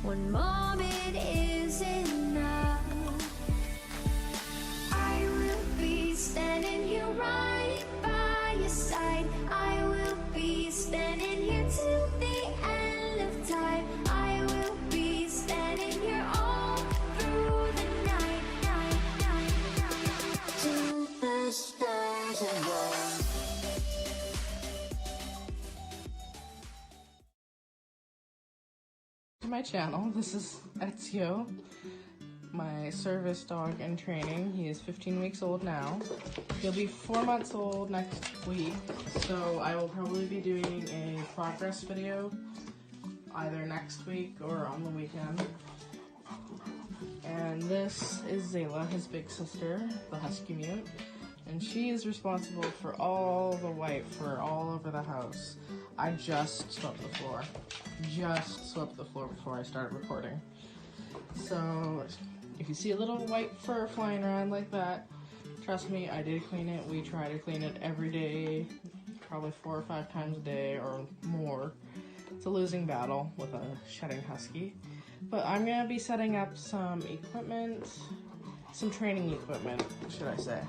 One moment is enough. I will be standing here right by your side. I will be standing here till the end of time. I will be standing here all through the night, till the stars align. My channel. This is Ezio, my service dog in training. He is 15 weeks old now. He'll be 4 months old next week, so I will probably be doing a progress video either next week or on the weekend. And this is Zayla, his big sister, the husky mute, and she is responsible for all the white fur all over the house. I just swept the floor. Before I started recording. So if you see a little white fur flying around like that, trust me, I did clean it. We try to clean it every day, probably 4 or 5 times a day or more. It's a losing battle with a shedding husky. But I'm gonna be setting up some equipment, some training equipment, should I say.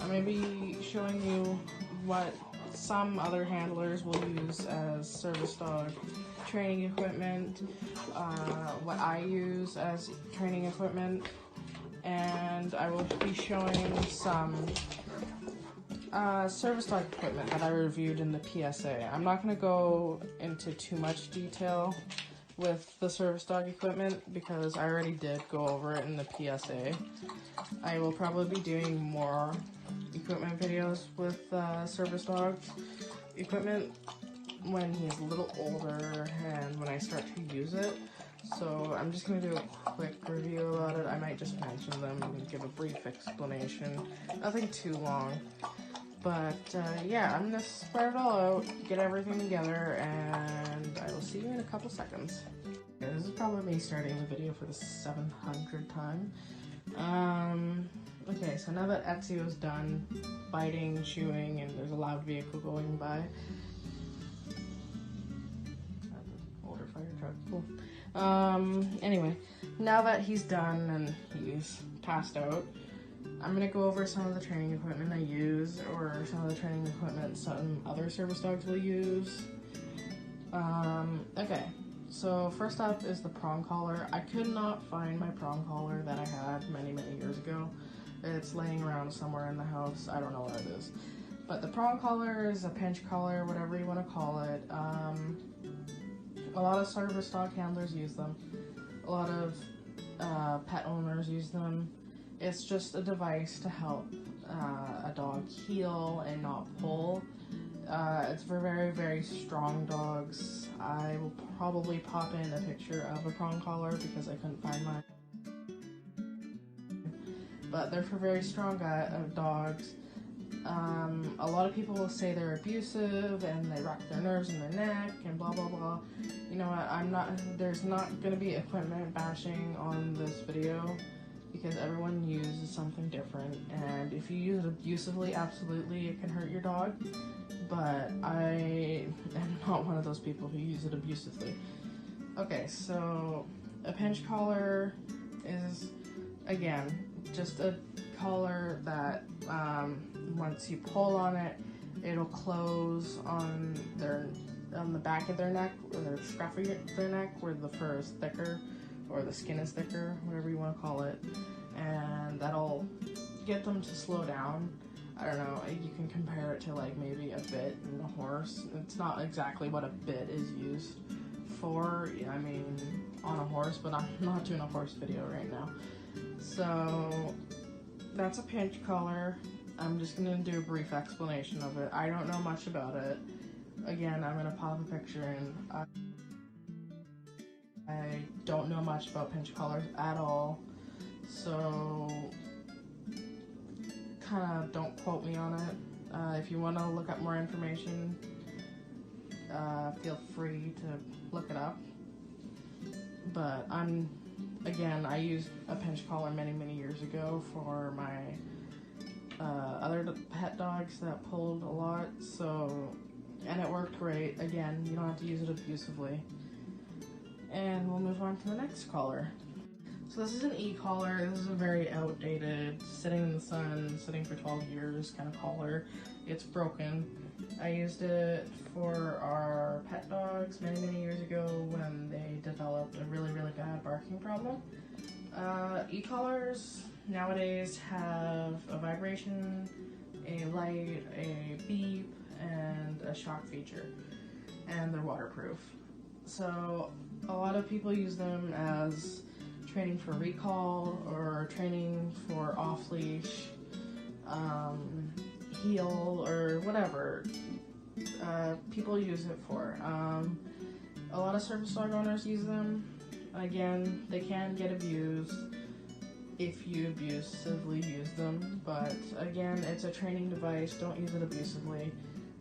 I'm gonna be showing you what some other handlers will use as service dog training equipment, what I use as training equipment, and I will be showing some service dog equipment that I reviewed in the PSA. I'm not going to go into too much detail with the service dog equipment because I already did go over it in the PSA. I will probably be doing more equipment videos with service dog equipment when he's a little older and when I start to use it. So I'm just going to do a quick review about it. I might just mention them and give a brief explanation. Nothing too long. But yeah, I'm going to spread it all out, get everything together, and I will see you in a couple seconds. Okay, this is probably me starting the video for the 700th time. Okay, so now that Ezio's done biting, chewing, and there's a loud vehicle going by. Older fire truck, cool. Anyway, now that he's done and he's passed out, I'm gonna go over some of the training equipment I use, or some of the training equipment some other service dogs will use. Okay, so first up is the prong collar. I could not find my prong collar that I had many years ago. It's laying around somewhere in the house. I don't know where it is. But the prong collar is a pinch collar, whatever you want to call it. A lot of service dog handlers use them. A lot of pet owners use them. It's just a device to help a dog heel and not pull. It's for very strong dogs. I will probably pop in a picture of a prong collar because I couldn't find mine. But they're for very strong dogs. A lot of people will say they're abusive and they rock their nerves in their neck and blah blah blah. You know what, there's not going to be equipment bashing on this video because everyone uses something different, and if you use it abusively, absolutely it can hurt your dog, but I am not one of those people who use it abusively. Okay, so a pinch collar is, again, just a collar that once you pull on it, it'll close on the back of their neck, or the scruff of their neck, where the fur is thicker, or the skin is thicker, whatever you want to call it, and that'll get them to slow down. I don't know, you can compare it to like maybe a bit in a horse. It's not exactly what a bit is used for, I mean, on a horse, but I'm not doing a horse video right now. So that's a pinch collar. I'm just going to do a brief explanation of it. I don't know much about it. Again, I'm going to pop a picture in. I don't know much about pinch collars at all, so kind of don't quote me on it. If you want to look up more information, feel free to look it up. But again, I used a pinch collar many years ago for my other pet dogs that pulled a lot, and it worked great. Again, you don't have to use it abusively. And we'll move move on to the next collar. So this is an e-collar. This is a very outdated, sitting in the sun, sitting for 12 years kind of collar. It's broken. I used it for our pet dogs many, many years ago when they developed a really, really bad barking problem. E-collars nowadays have a vibration, a light, a beep, and a shock feature, and they're waterproof. So a lot of people use them as training for recall or training for off-leash, heel, or whatever people use it for. A lot of service dog owners use them. Again, they can get abused if you abusively use them, but again, it's a training device. Don't use it abusively.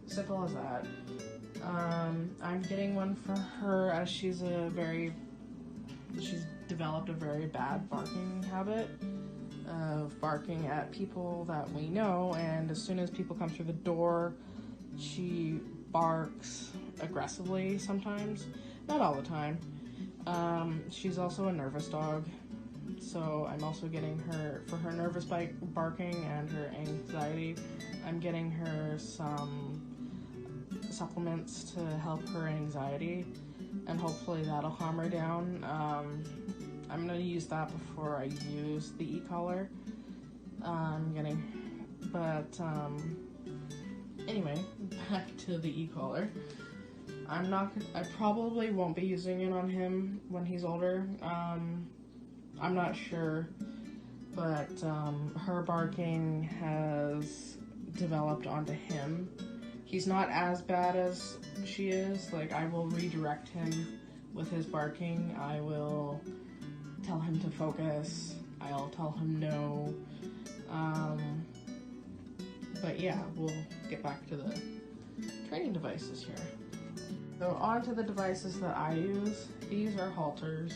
Simple as that. I'm getting one for her as she's developed a very bad barking habit of barking at people that we know, and as soon as people come through the door, she barks aggressively sometimes, not all the time. She's also a nervous dog, so I'm also getting her, for her nervous barking and her anxiety, I'm getting her some supplements to help her anxiety, and hopefully that'll calm her down. I'm going to use that before I use the e-collar. Anyway, back to the e-collar. I probably won't be using it on him when he's older. I'm not sure, but her barking has developed onto him. He's not as bad as she is. Like, I will redirect him with his barking. I will tell him to focus. I'll tell him no. But yeah, we'll get back to the training devices here. So on to the devices that I use. These are halters,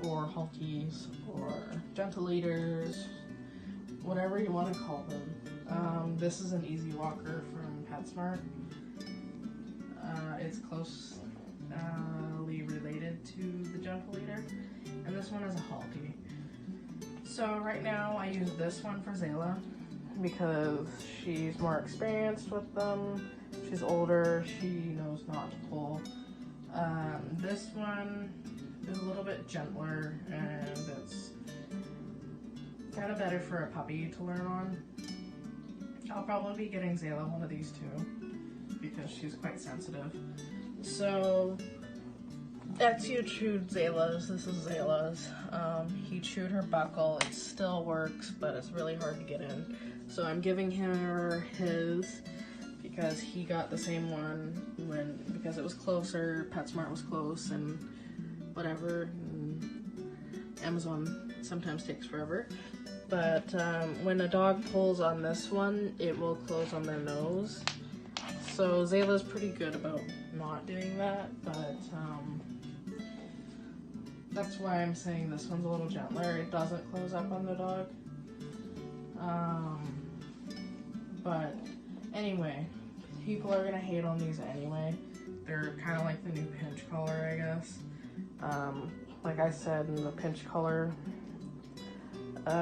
or halties, or gentle leaders, whatever you want to call them. This is an Easy Walker from PetSmart. It's closely related to the gentle leader, and this one is a halty. So right now I use this one for Zayla because she's more experienced with them. She's older, she knows not to pull. This one is a little bit gentler, and it's kind of better for a puppy to learn on. I'll probably be getting Zayla one of these too, because she's quite sensitive. So, Ezio chewed Zayla's. This is Zayla's. He chewed her buckle. It still works, but it's really hard to get in. So I'm giving her his because he got the same one because it was closer. PetSmart was close, and whatever. And Amazon sometimes takes forever. But when a dog pulls on this one, it will close on their nose. So Zayla's pretty good about not doing that, but that's why I'm saying this one's a little gentler. It doesn't close up on the dog. But anyway, people are gonna hate on these anyway. They're kind of like the new pinch collar, I guess. Like I said in the pinch collar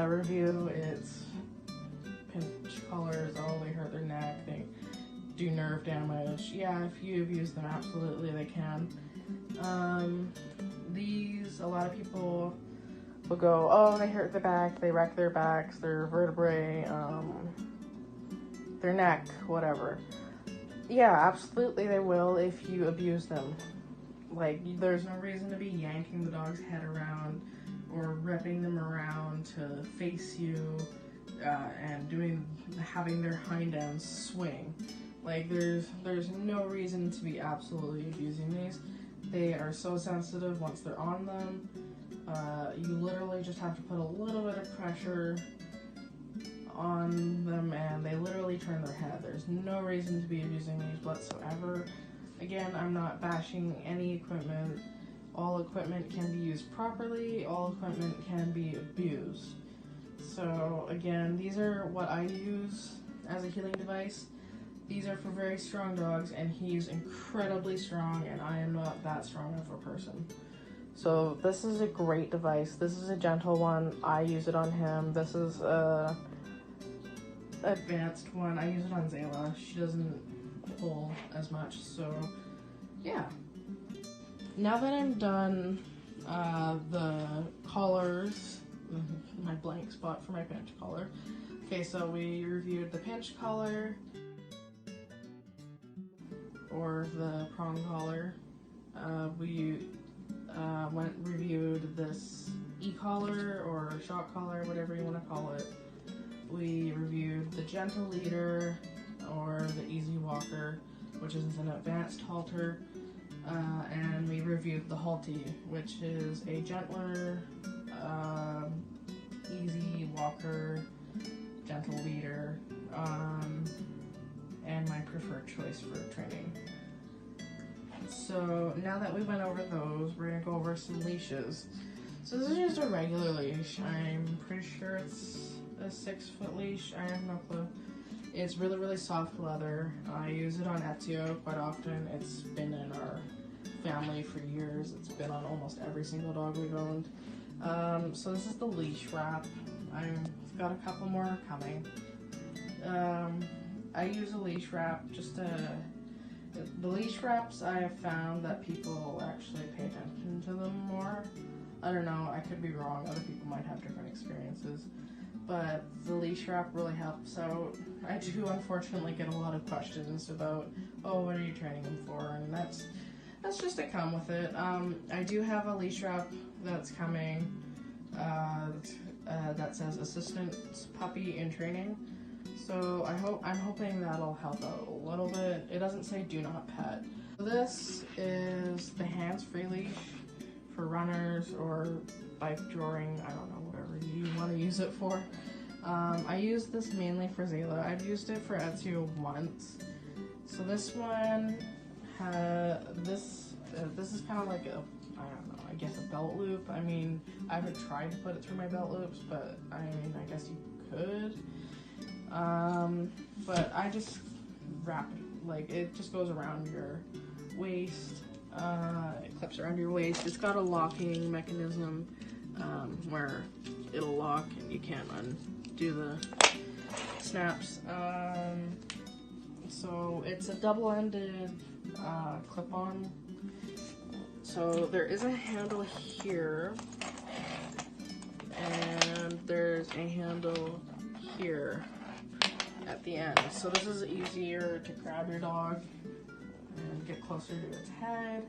review, it's pinch collars, oh, they hurt their neck, they do nerve damage. Yeah, if you abuse them, absolutely they can. These, a lot of people will go, oh, they hurt the back, they wreck their backs, their vertebrae, their neck, whatever. Yeah, absolutely they will if you abuse them. Like, there's no reason to be yanking the dog's head around or ripping them around to face you and having their hind ends swing. Like, there's no reason to be absolutely abusing these. They are so sensitive once they're on them. You literally just have to put a little bit of pressure on them and they literally turn their head. There's no reason to be abusing these whatsoever. Again, I'm not bashing any equipment. All equipment can be used properly. All equipment can be abused. So again, these are what I use as a healing device. These are for very strong dogs, and he's incredibly strong, and I am not that strong of a person. So this is a great device. This is a gentle one. I use it on him. This is a advanced one. I use it on Zayla. She doesn't pull as much, so yeah. Now that I'm done the collars, my blank spot for my pinch collar. Okay, so we reviewed the pinch collar or the prong collar. We reviewed this e-collar or shock collar, whatever you want to call it. We reviewed the gentle leader or the easy walker, which is an advanced halter. And we reviewed the halty, which is a gentler, easy walker, gentle leader, and my preferred choice for training. So now that we went over those, we're gonna go over some leashes. So this is just a regular leash. I'm pretty sure it's a 6-foot leash. I have no clue. It's really, really soft leather. I use it on Ezio quite often. It's been in our family for years. It's been on almost every single dog we've owned. So this is the leash wrap. I've got a couple more coming. I use a leash wrap just to... The leash wraps, I have found that people actually pay attention to them more. I don't know, I could be wrong. Other people might have different experiences. But the leash wrap really helps out. I do unfortunately get a lot of questions about, oh, what are you training them for? And that's just to come with it. I do have a leash wrap that's coming that says assistant puppy in training. So I'm hoping that'll help out a little bit. It doesn't say do not pet. This is the hands-free leash for runners or bike drawing, I don't know, whatever you want to use it for. I use this mainly for Zayla. I've used it for Ezio once. So this one this is kind of like a, I don't know, I guess a belt loop. I mean, I haven't tried to put it through my belt loops, but I mean, I guess you could. But I just wrap it, like it just goes around your waist. It clips around your waist. It's got a locking mechanism where it'll lock and you can't undo the snaps. So it's a double-ended clip-on. So there is a handle here, and there's a handle here at the end. So this is easier to grab your dog and get closer to its head.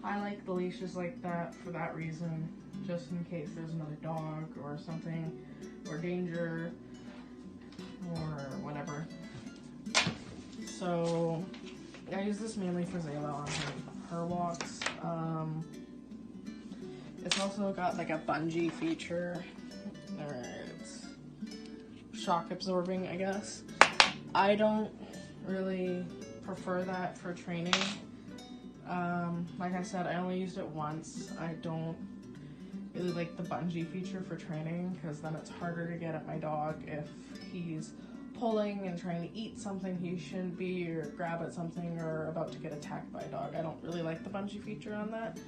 I like the leashes like that for that reason, just in case there's another dog or something, or danger, or whatever. So I use this mainly for Zayla on her walks. It's also got like a bungee feature, or it's shock absorbing, I guess. I don't really prefer that for training. Like I said, I only used it once. I don't really like the bungee feature for training because then it's harder to get at my dog if he's pulling and trying to eat something he shouldn't be, or grab at something, or about to get attacked by a dog. I don't really like the bungee feature on that.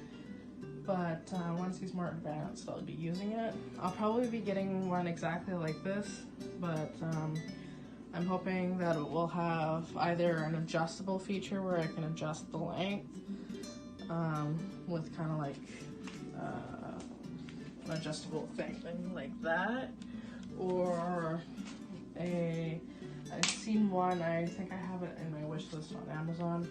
But once he's more advanced, I'll be using it. I'll probably be getting one exactly like this, but I'm hoping that it will have either an adjustable feature where I can adjust the length with kind of like an adjustable thing like that, or I've seen one, I think I have it in my wish list on Amazon,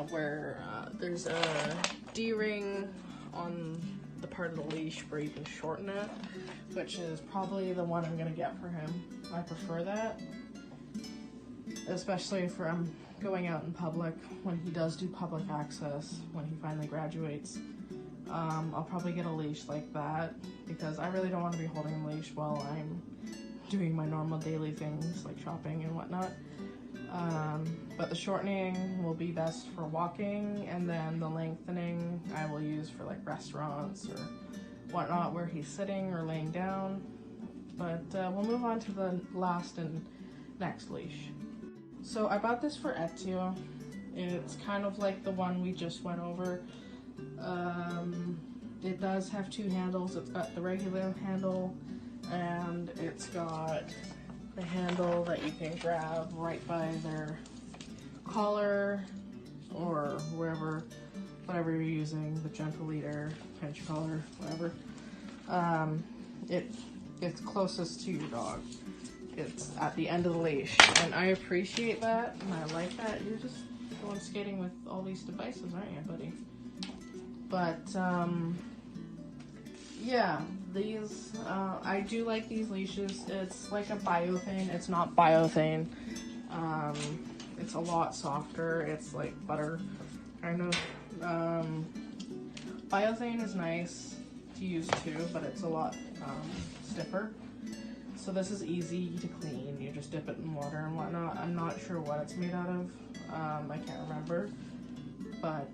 where there's a D-ring on the part of the leash where you can shorten it, which is probably the one I'm going to get for him. I prefer that, especially if I'm going out in public, when he does do public access, when he finally graduates. I'll probably get a leash like that, because I really don't want to be holding a leash while I'm doing my normal daily things like shopping and whatnot. But the shortening will be best for walking, and then the lengthening I will use for like restaurants or whatnot where he's sitting or laying down. But we'll move on to the last and next leash. So I bought this for Ezio. It's kind of like the one we just went over. it does have two handles. It's got the regular handle, and it's got the handle that you can grab right by their collar or wherever, whatever you're using, the gentle leader, pinch collar, whatever. It's closest to your dog. It's at the end of the leash, and I appreciate that, and I like that. You're just going skating with all these devices, aren't you, buddy? But yeah, these I do like these leashes. It's like a biothane. It's not biothane. It's a lot softer. It's like butter, kind of. Biothane is nice to use too, but it's a lot stiffer. So this is easy to clean. You just dip it in water and whatnot. I'm not sure what it's made out of. I can't remember. But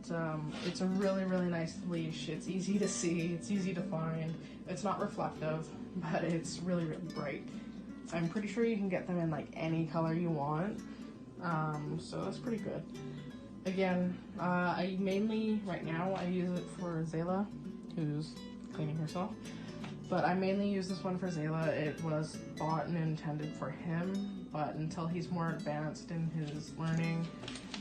it's a really, really nice leash. It's easy to see. It's easy to find. It's not reflective, but it's really, really bright. I'm pretty sure you can get them in like any color you want. So that's pretty good. Again, I mainly, right now, I use it for Zayla, who's cleaning herself. But I mainly use this one for Zayla. It was bought and intended for him, but until he's more advanced in his learning,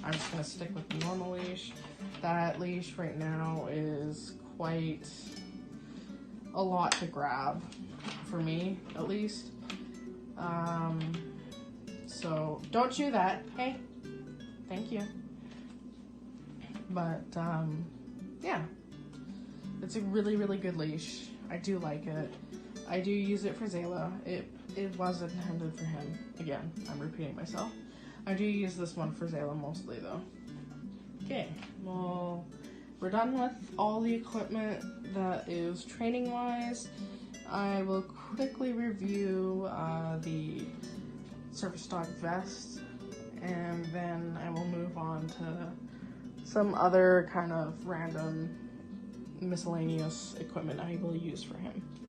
I'm just gonna stick with the normal leash. That leash right now is quite a lot to grab, for me, at least. So don't chew that, hey, thank you. But yeah, it's a really, really good leash. I do like it. I do use it for Zayla. It was intended for him. Again, I'm repeating myself. I do use this one for Zayla mostly though. Okay, well, we're done with all the equipment that is training wise. I will quickly review the Surface Dog vest, and then I will move on to some other kind of random miscellaneous equipment I will use for him.